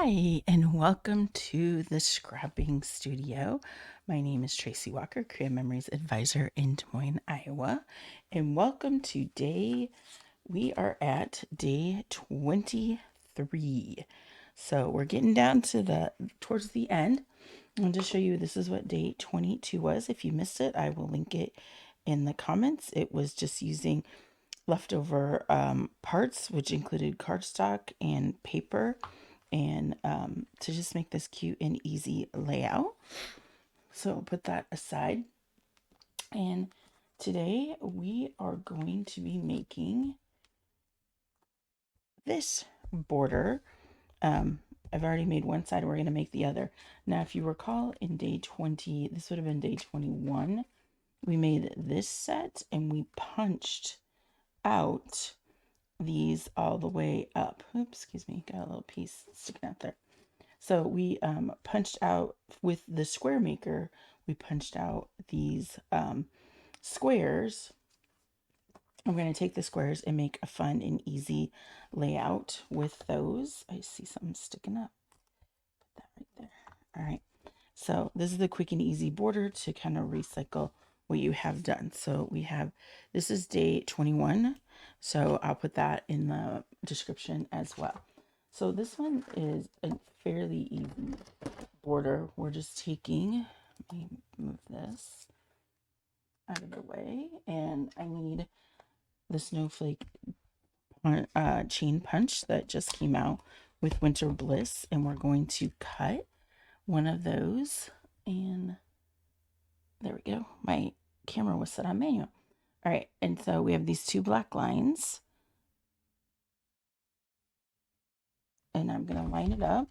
Hi, and welcome to the Scrapping Studio. My name is Tracy Walker, Creative Memories Advisor in Des Moines, Iowa. And welcome to we are at day 23. So we're getting down to towards the end. I'll just show you this is what day 22 was. If you missed it, I will link it in the comments. It was just using leftover parts, which included cardstock and paper, and to just make this cute and easy layout. So I'll put that aside. And today we are going to be making this border. I've already made one side, we're going to make the other. Now, if you recall, in day 20, this would have been day 21, we made this set and we punched out these all the way up. Oops, excuse me, got a little piece sticking out there. So we punched out with the square maker, we punched out these squares. I'm going to take the squares and make a fun and easy layout with those. I see something sticking up. Put that right there. All right. So this is the quick and easy border to kind of recycle what you have done. So we have, this is day 21. So I'll put that in the description as well. So this one is a fairly easy border. We're just taking, let me move this out of the way, and I need the snowflake chain punch that just came out with Winter Bliss, and we're going to cut one of those, and there we go. My camera was set on manual. All right, and so we have these two black lines, and I'm going to line it up.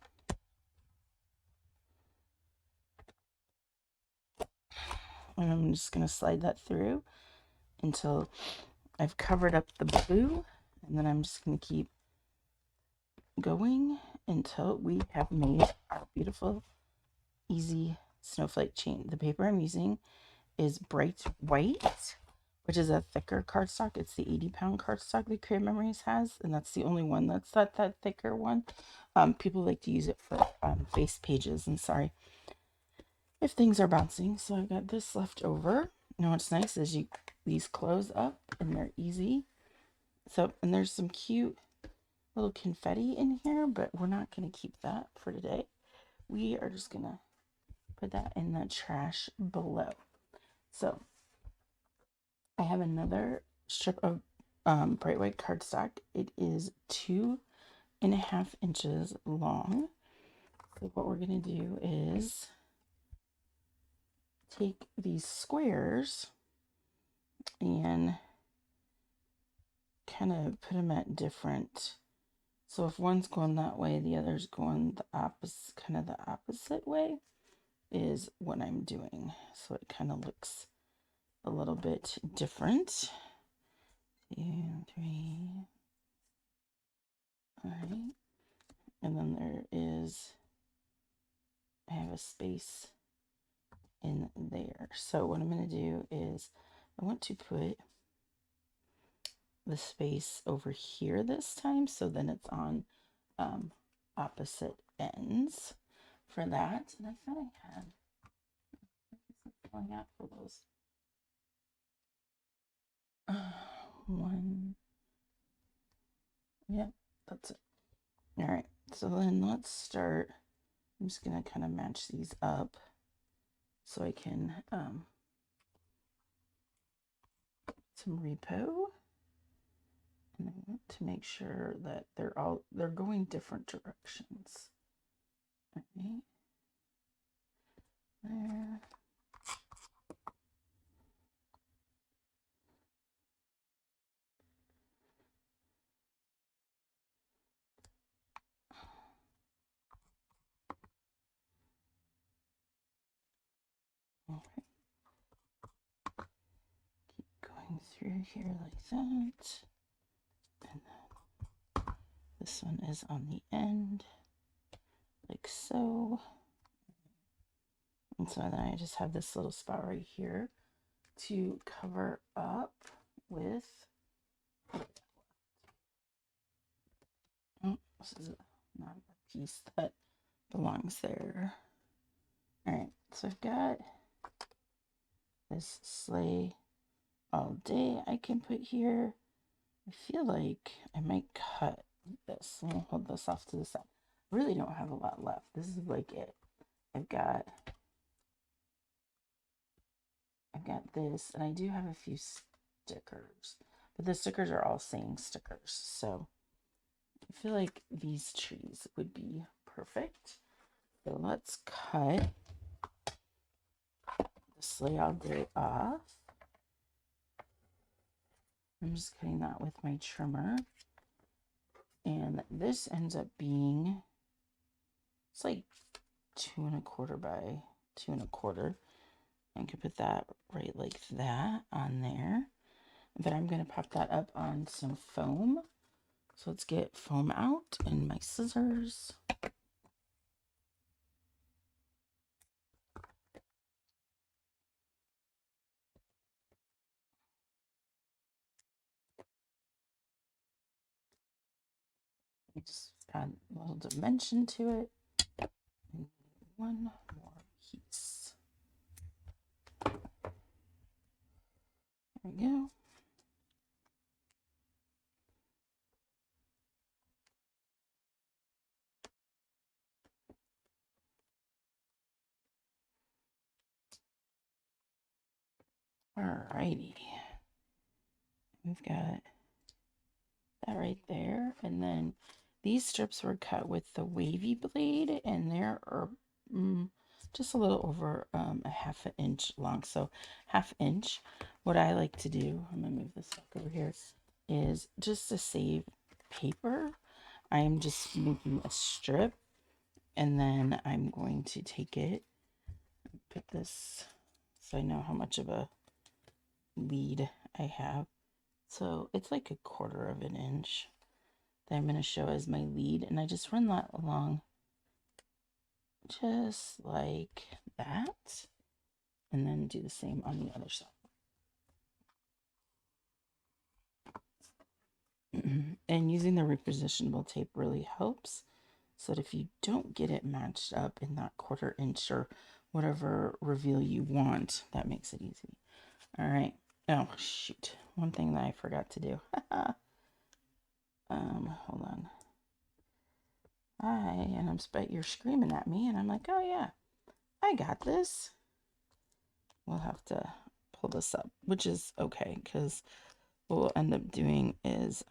And I'm just going to slide that through until I've covered up the blue, and then I'm just going to keep going until we have made our beautiful, easy snowflake chain. The paper I'm using is bright white, which is a thicker cardstock. It's the 80-pound cardstock that Creative Memories has, and that's the only one that's that thicker one. People like to use it for face pages, and sorry if things are bouncing. So I've got this left over. Now what's nice is these close up and they're easy. So, and there's some cute little confetti in here, but we're not going to keep that for today. We are just going to put that in the trash below. So I have another strip of bright white cardstock. It is 2.5 inches long. So what we're going to do is take these squares and kind of put them at different. So if one's going that way, the other's going the opposite, kind of the opposite way is what I'm doing. So it kind of looks a little bit different. 2, 3. All right. And then there is, I have a space in there. So what I'm going to do is I want to put the space over here this time, so then it's on opposite ends for that. And I thought I had going out for those. One. Yep, that's it. All right, so then let's start. I'm just gonna kind of match these up so I can some repo, and I want to make sure that they're going different directions. All right, there. All right, keep going through here like that, and then this one is on the end, like so. And so then I just have this little spot right here to cover up with. Oh, this is not a piece that belongs there. All right, so I've got this sleigh all day I can put here. I feel like I might cut this. I'm gonna hold this off to the side. I really don't have a lot left. This is like it. I've got this, and I do have a few stickers, but the stickers are all saying stickers. So I feel like these trees would be perfect. So let's cut the sleigh all day off. I'm just cutting that with my trimmer. And this ends up being, it's like 2¼ by 2¼ I could put that right like that on there. But I'm going to pop that up on some foam. So let's get foam out and my scissors. Just add a little dimension to it. And one more piece. There we go. Alrighty. We've got that right there. And then these strips were cut with the wavy blade, and they're just a little over a 1/2 inch long. So 1/2 inch. What I like to do, I'm gonna move this back over here, is just to save paper, I'm just making a strip, and then I'm going to take it, put this, so I know how much of a lead I have. So it's like 1/4 inch that I'm going to show as my lead, and I just run that along just like that, and then do the same on the other side. And using the repositionable tape really helps, so that if you don't get it matched up in that 1/4 inch or whatever reveal you want, that makes it easy. All right. Oh, shoot. One thing that I forgot to do. Hold on. You're screaming at me, and I'm like, oh yeah, I got this. We'll have to pull this up, which is okay, because what we'll end up doing is,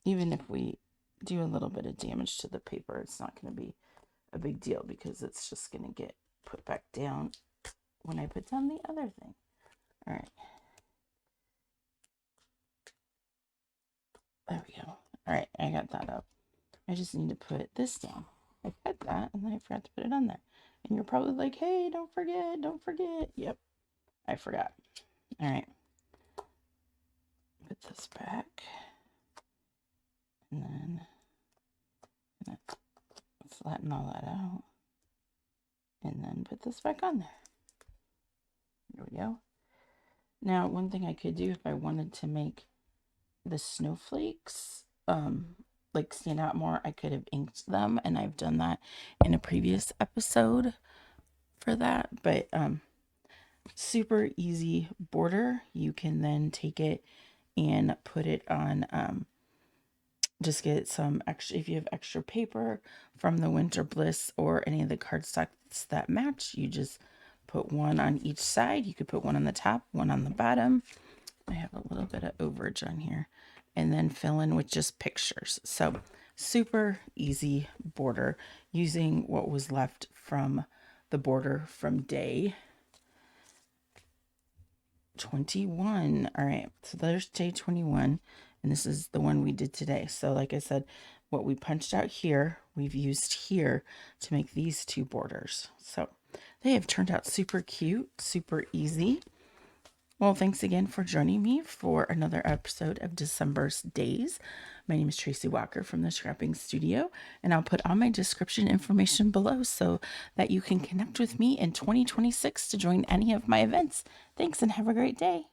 even if we do a little bit of damage to the paper, it's not going to be a big deal, because it's just going to get put back down when I put down the other thing. All right. There we go. All right, I got that up. I just need to put this down. I cut that, and then I forgot to put it on there. And you're probably like, hey, don't forget, don't forget. Yep, I forgot. All right. Put this back. And then flatten all that out. And then put this back on there. There we go. Now, one thing I could do if I wanted to make the snowflakes like stand out more, I could have inked them, and I've done that in a previous episode for that. But super easy border. You can then take it and put it on, just get some extra, if you have extra paper from the Winter Bliss or any of the cardstocks that match, you just put one on each side. You could put one on the top, one on the bottom. I have a little bit of overage on here, and then fill in with just pictures. So super easy border using what was left from the border from day 21. All right, so there's day 21, and this is the one we did today. So like I said, what we punched out here, we've used here to make these two borders. So they have turned out super cute, super easy. Well, thanks again for joining me for another episode of December's Days. My name is Tracy Walker from the Scrapping Studio, and I'll put all my description information below so that you can connect with me in 2026 to join any of my events. Thanks, and have a great day.